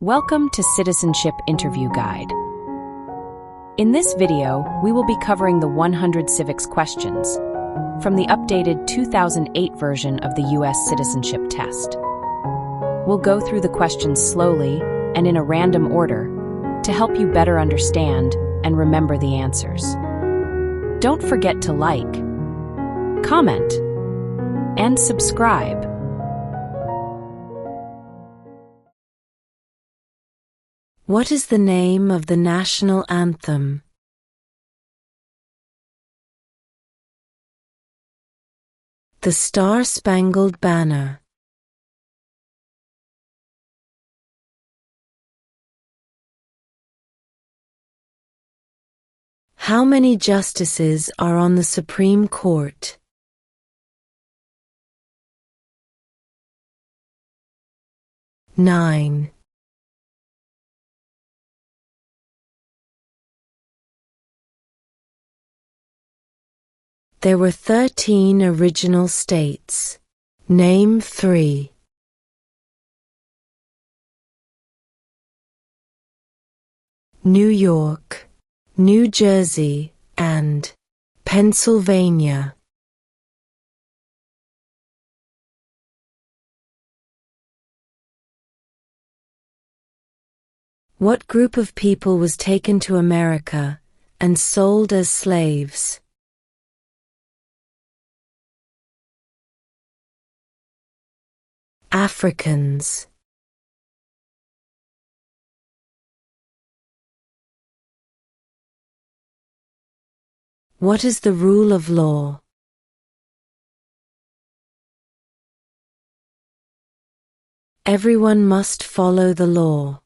Welcome to Citizenship Interview Guide. In this video, we will be covering the 100 civics questions from the updated 2008 version of the U.S. Citizenship Test. We'll go through the questions slowly and in a random order to help you better understand and remember the answers. Don't forget to like, comment, and subscribe. What is the name of the national anthem? The Star-Spangled Banner. How many justices are on the Supreme Court? 9. There were 13 original states. Name 3. New York, New Jersey, and Pennsylvania. What group of people was taken to America and sold as slaves? Africans. What is the rule of law? Everyone must follow the law.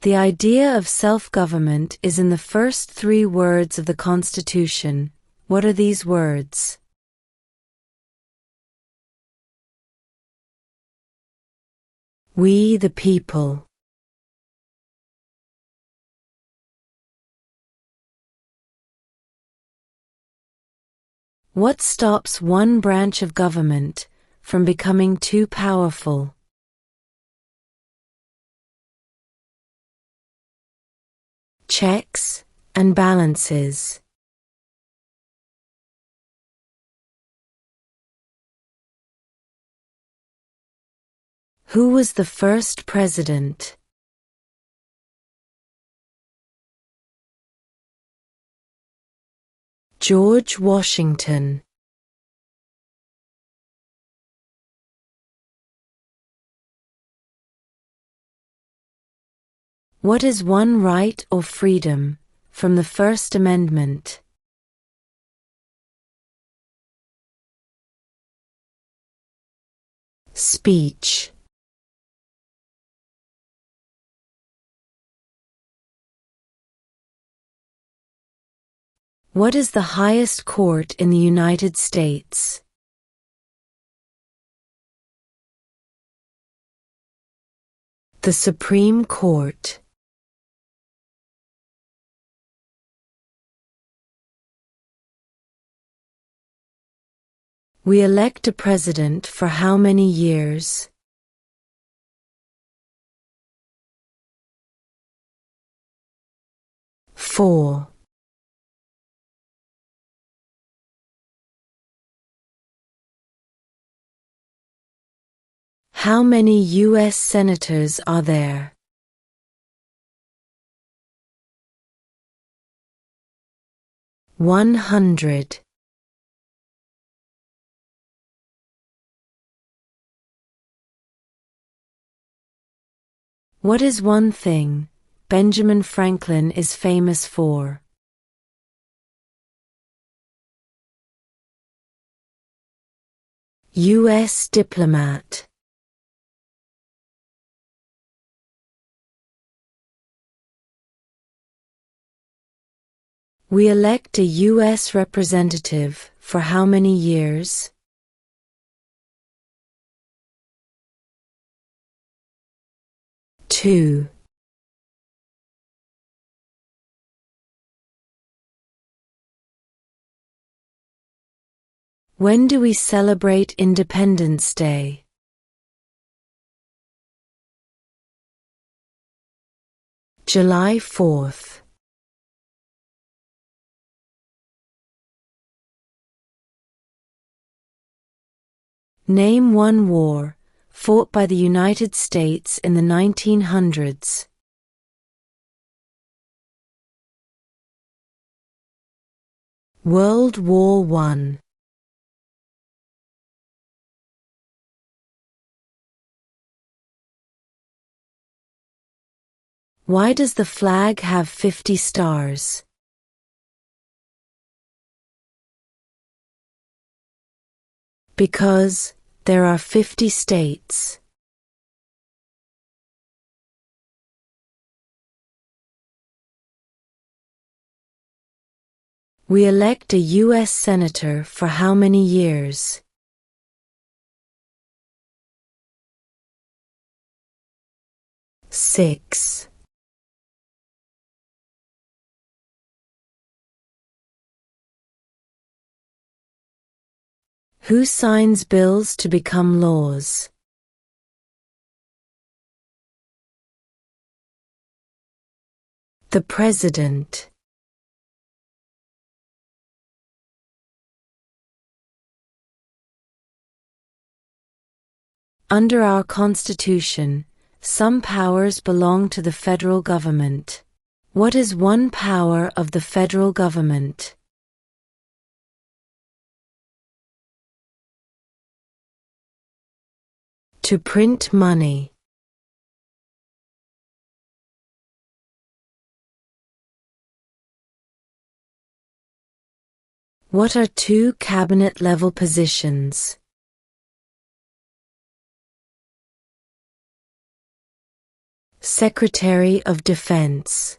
The idea of self-government is in the first 3 words of the Constitution. What are these words? We the people. What stops one branch of government from becoming too powerful? Checks and balances. Who was the first president? George Washington. What is one right or freedom from the First Amendment? Speech. What is the highest court in the United States? The Supreme Court. We elect a president for how many years? 4. How many U.S. senators are there? 100. What is one thing Benjamin Franklin is famous for? U.S. diplomat. We elect a U.S. representative for how many years? 2. When do we celebrate Independence Day? July 4th. Name one war fought by the United States in the 1900s. World War I. Why does the flag have 50 stars? Because there are 50 states. We elect a U.S. Senator for how many years? 6. Who signs bills to become laws? The President. Under our Constitution, some powers belong to the federal government. What is one power of the federal government? To print money. What are two cabinet-level positions? Secretary of Defense,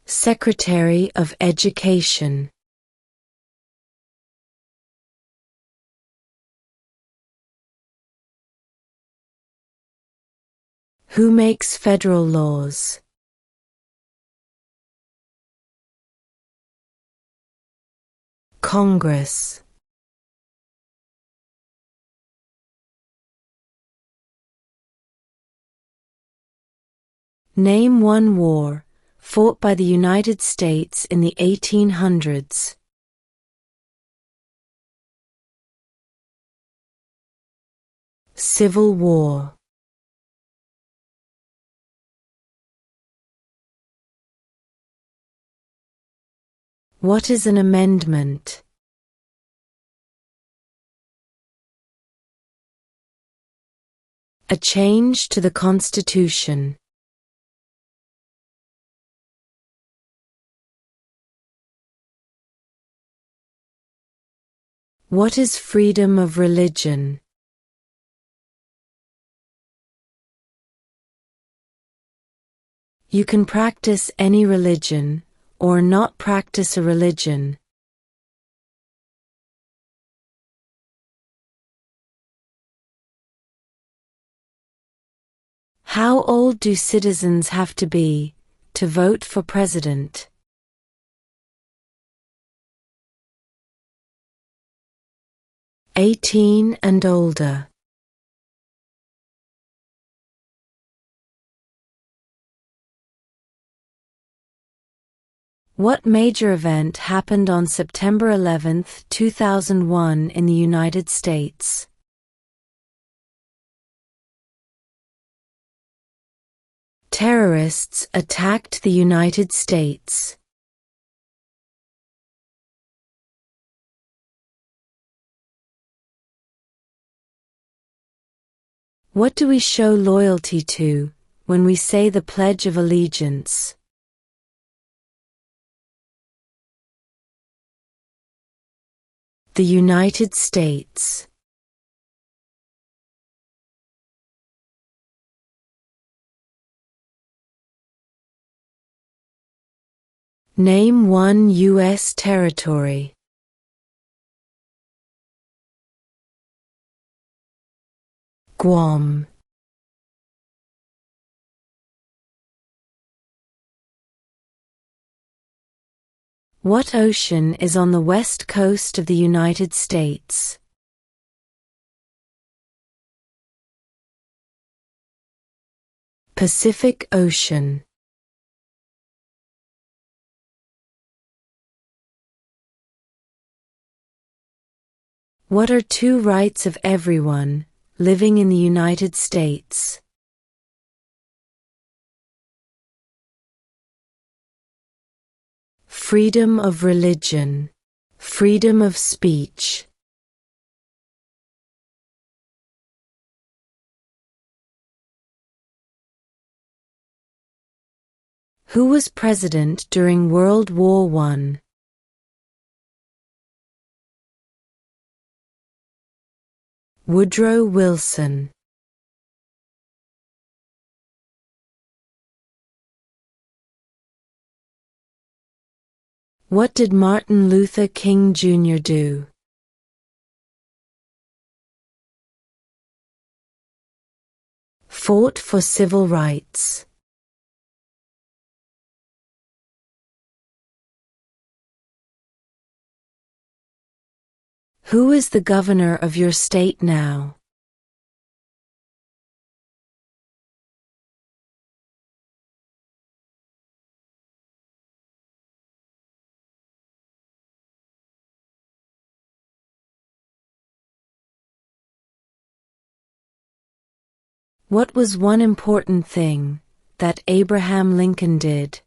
Secretary of Education. Who makes federal laws? Congress. Name one war fought by the United States in the 1800s. Civil War. What is an amendment? A change to the Constitution. What is freedom of religion? You can practice any religion, or not practice a religion. How old do citizens have to be to vote for president? 18 and older. What major event happened on September 11, 2001 in the United States? Terrorists attacked the United States. What do we show loyalty to when we say the Pledge of Allegiance? The United States. Name one U.S. territory. Guam. What ocean is on the west coast of the United States? Pacific Ocean. What are two rights of everyone living in the United States? Freedom of religion, freedom of speech. Who was president during World War I? Woodrow Wilson. What did Martin Luther King Jr. do? Fought for civil rights. Who is the governor of your state now? What was one important thing that Abraham Lincoln did?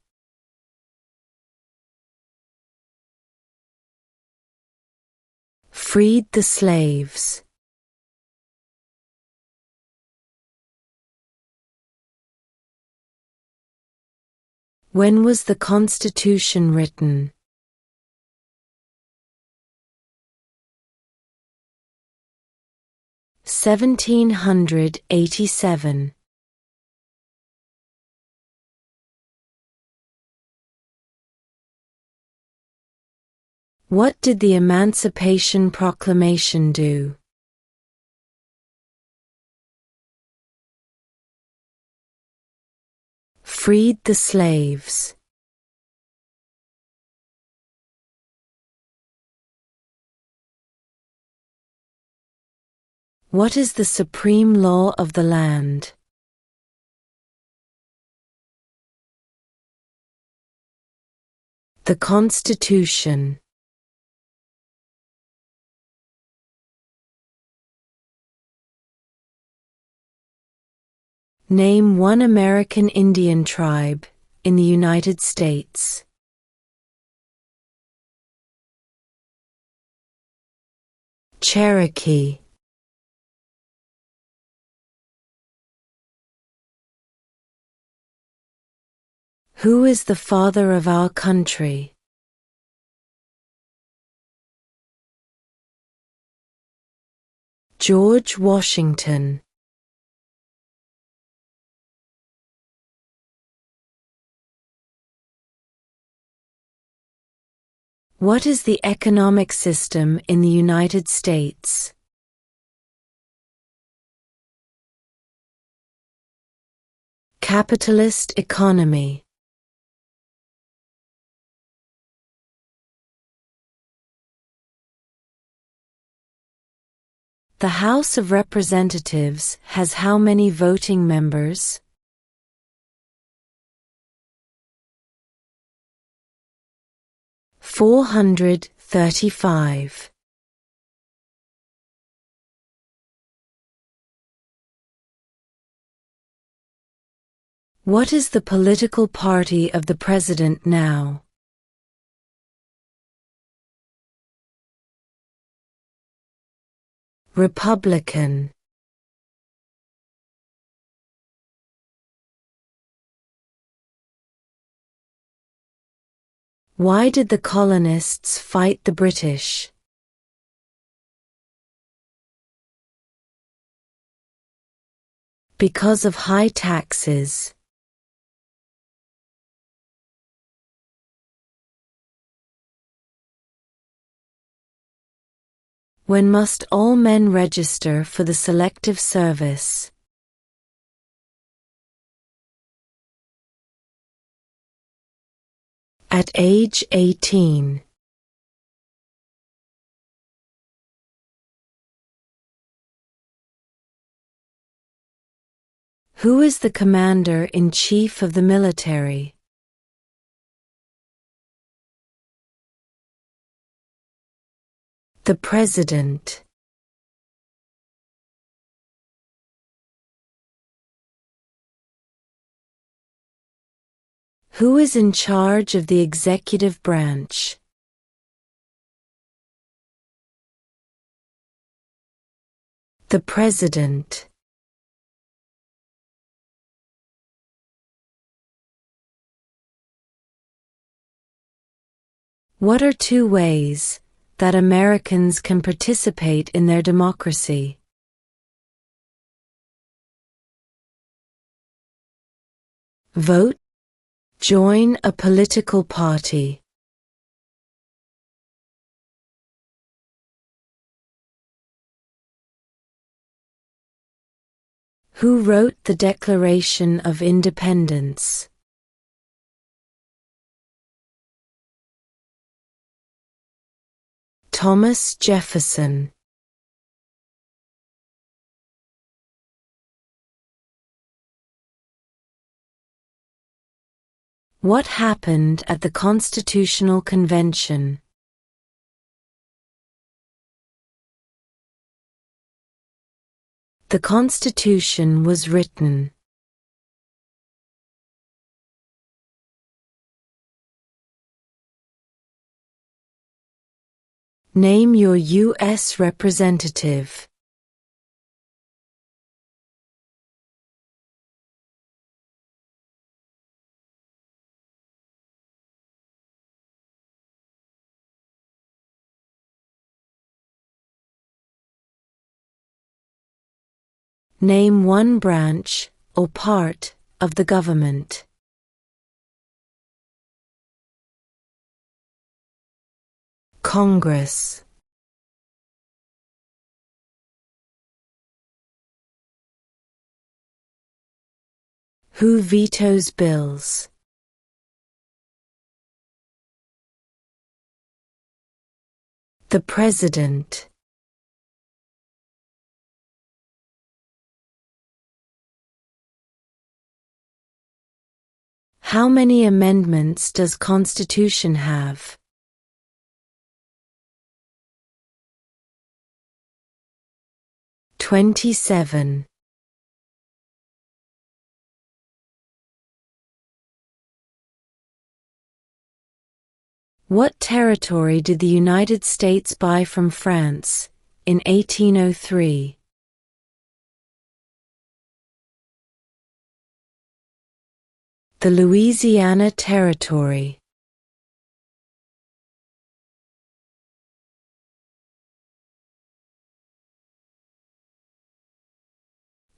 Freed the slaves. When was the Constitution written? (1787). What did the Emancipation Proclamation do? Freed the slaves. What is the supreme law of the land? The Constitution. Name one American Indian tribe in the United States. Cherokee. Who is the father of our country? George Washington. What is the economic system in the United States? Capitalist economy. The House of Representatives has how many voting members? 435. What is the political party of the president now? Republican. Why did the colonists fight the British? Because of high taxes. When must all men register for the Selective Service? At age 18. Who is the Commander-in-Chief of the military? The President. Who is in charge of the executive branch? The President. What are two ways that Americans can participate in their democracy? Vote. Join a political party. Who wrote the Declaration of Independence? Thomas Jefferson. What happened at the Constitutional Convention? The Constitution was written. Name your U.S. representative. Name one branch or part of the government. Congress. Who vetoes bills? The President. How many amendments does Constitution have? "27". What territory did the United States buy from France in 1803? The Louisiana Territory.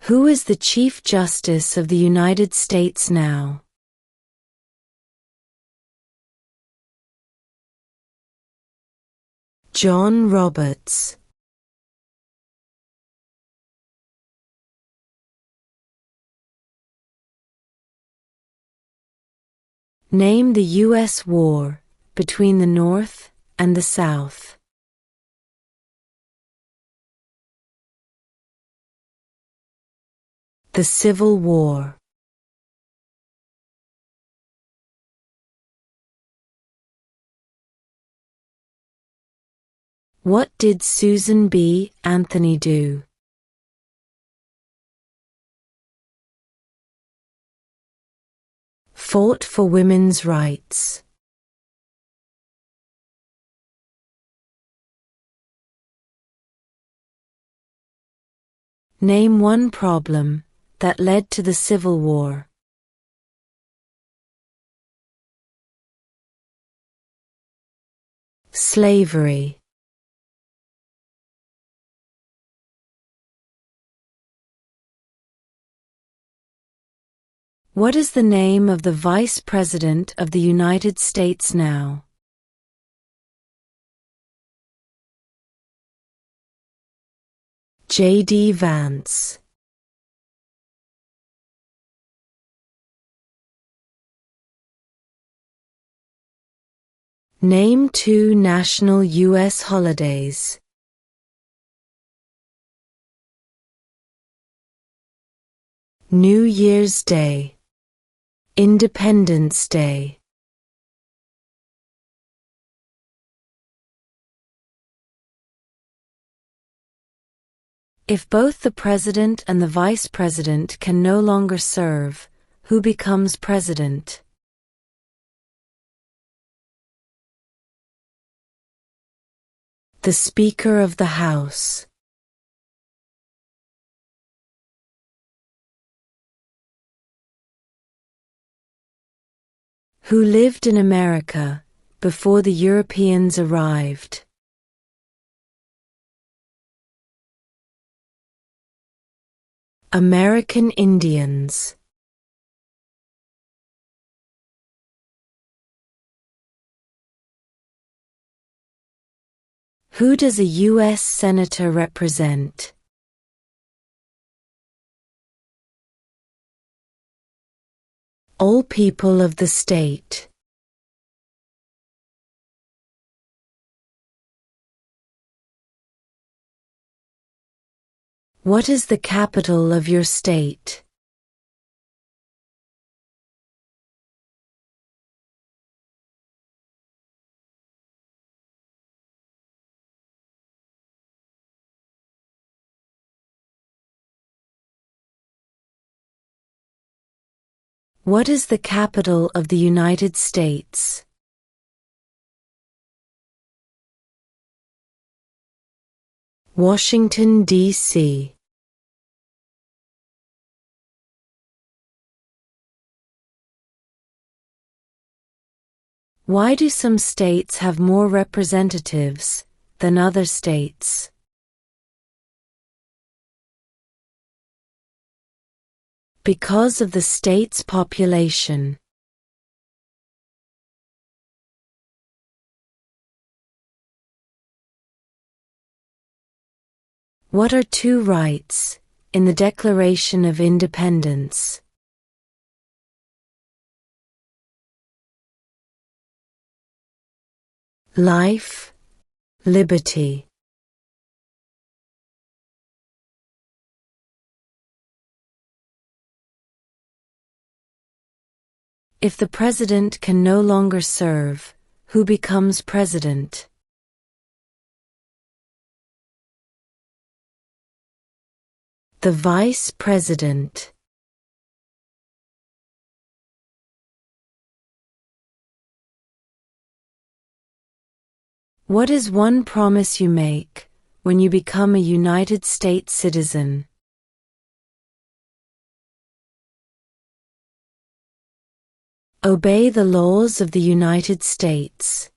Who is the Chief Justice of the United States now? John Roberts. Name the U.S. war between the North and the South. The Civil War. What did Susan B. Anthony do? Fought for women's rights. Name one problem that led to the Civil War. Slavery. What is the name of the Vice President of the United States now? J.D. Vance. Name two national U.S. holidays. New Year's Day, Independence Day. If both the president and the vice president can no longer serve, who becomes president? The Speaker of the House. Who lived in America before the Europeans arrived? American Indians. Who does a U.S. Senator represent? All people of the state. What is the capital of your state? What is the capital of the United States? Washington, D.C. Why do some states have more representatives than other states? Because of the state's population. What are two rights in the Declaration of Independence? Life, liberty. If the president can no longer serve, who becomes president? The vice president. What is one promise you make when you become a United States citizen? Obey the laws of the United States.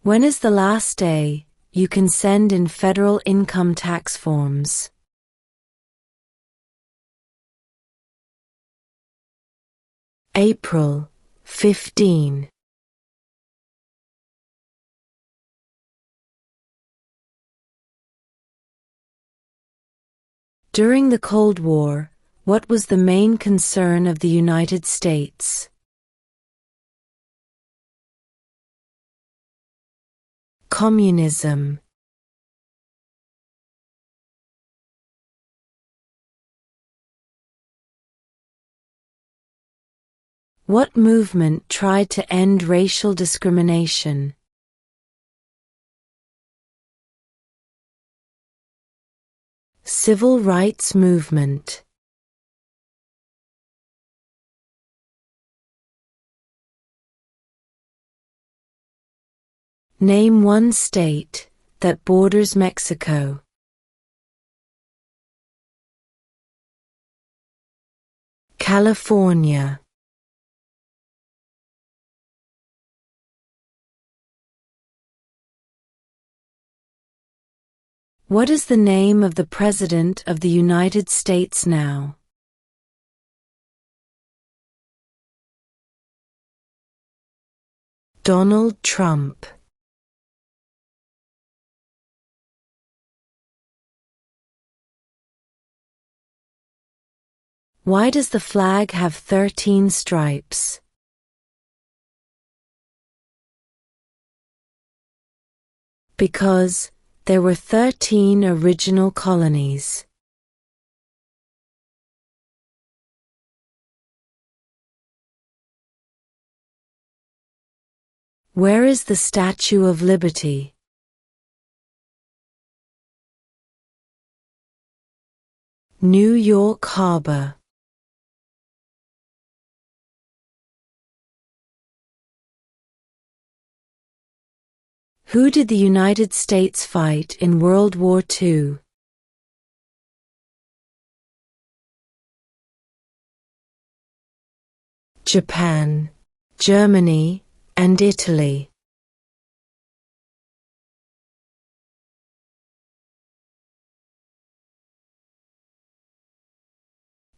When is the last day you can send in federal income tax forms? April 15. During the Cold War, what was the main concern of the United States? Communism. What movement tried to end racial discrimination? Civil rights movement. Name one state that borders Mexico. California. What is the name of the President of the United States now? Donald Trump. Why does the flag have 13 stripes? Because there were 13 original colonies. Where is the Statue of Liberty? New York Harbor. Who did the United States fight in World War II? Japan, Germany, and Italy.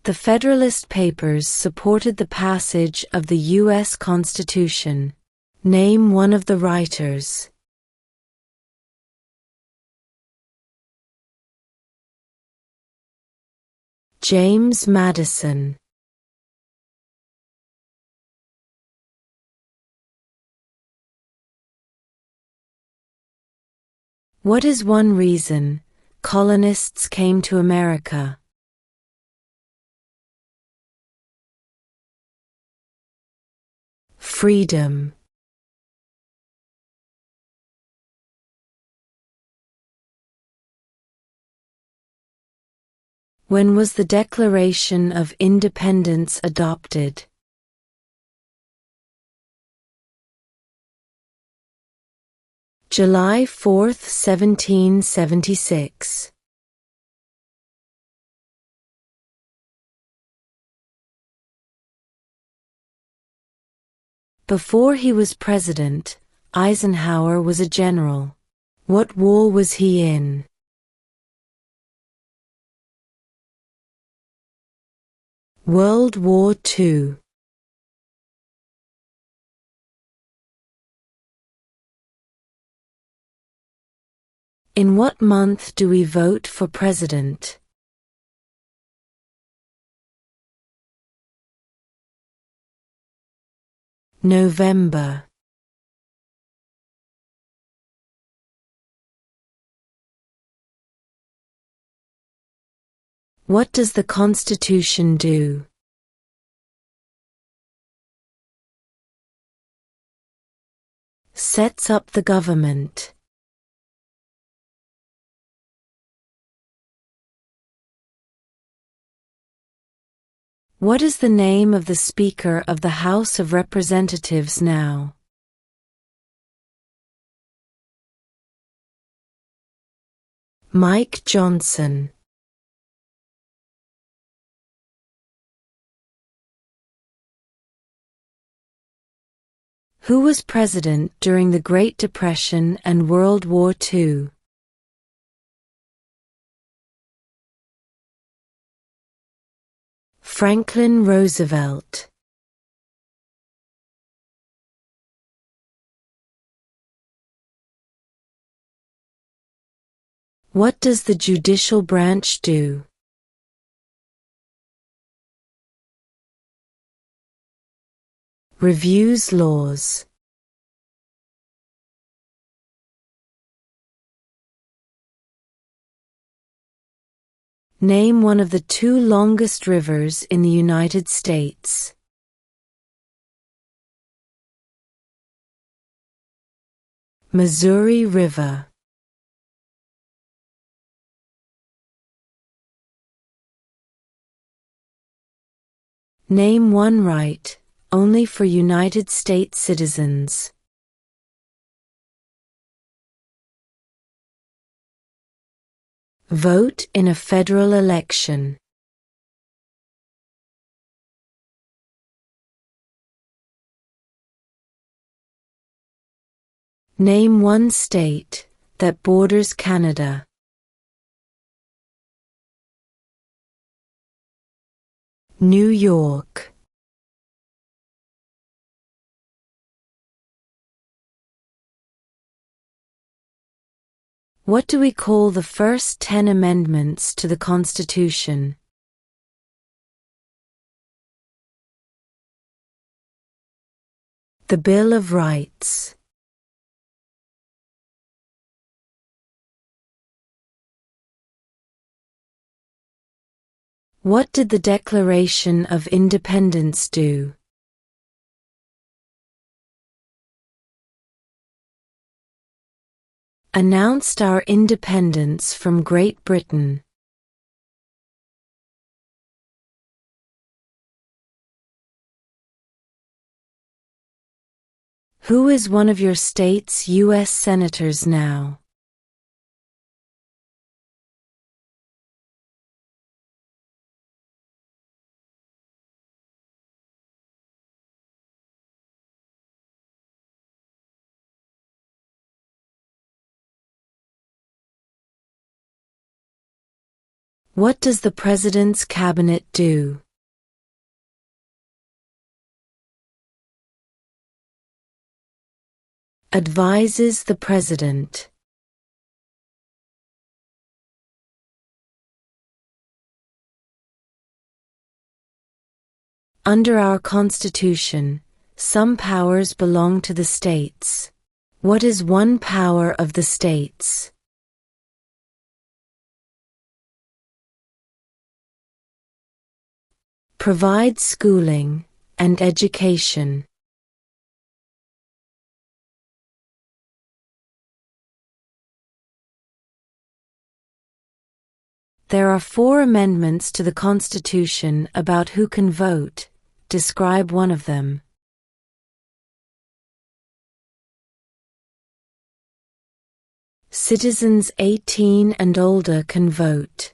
The Federalist Papers supported the passage of the U.S. Constitution. Name one of the writers. James Madison. What is one reason colonists came to America? Freedom. When was the Declaration of Independence adopted? July 4, 1776. Before he was president, Eisenhower was a general. What war was he in? World War II. In what month do we vote for president? November. What does the Constitution do? Sets up the government. What is the name of the Speaker of the House of Representatives now? Mike Johnson. Who was president during the Great Depression and World War II? Franklin Roosevelt. What does the judicial branch do? Reviews laws. Name one of the two longest rivers in the United States. Missouri River. Name one right only for United States citizens. Vote in a federal election. Name one state that borders Canada. New York. What do we call the first 10 amendments to the Constitution? The Bill of Rights. What did the Declaration of Independence do? Announced our independence from Great Britain. Who is one of your state's U.S. senators now? What does the President's Cabinet do? Advises the President. Under our Constitution, some powers belong to the states. What is one power of the states? Provide schooling and education. There are 4 amendments to the Constitution about who can vote. Describe one of them. Citizens 18 and older can vote.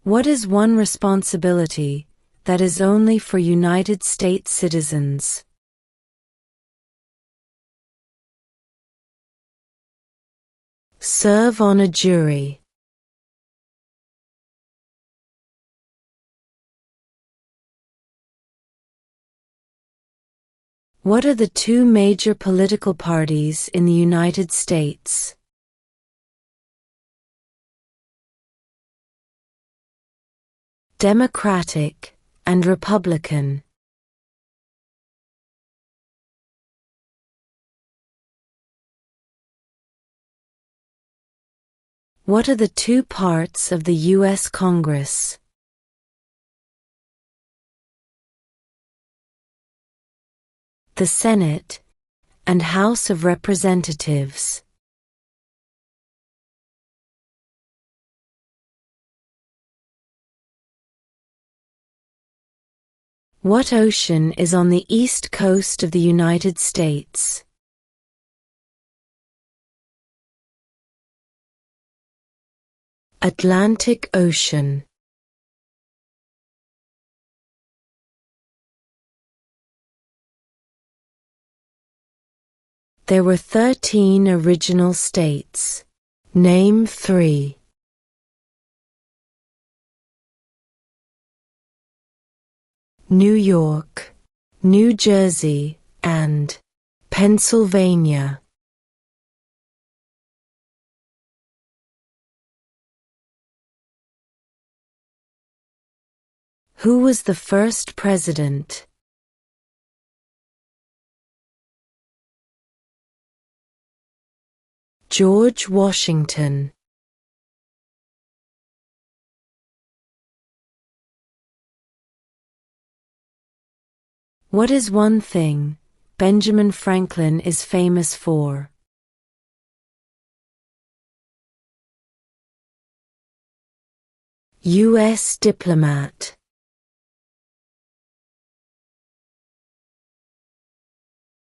What is one responsibility that is only for United States citizens? Serve on a jury. What are the 2 major political parties in the United States? Democratic and Republican. What are the 2 parts of the U.S. Congress? The Senate and House of Representatives. What ocean is on the east coast of the United States? Atlantic Ocean. There were 13 original states. Name 3. New York, New Jersey, and Pennsylvania. Who was the first president? George Washington. What is one thing Benjamin Franklin is famous for? U.S. diplomat.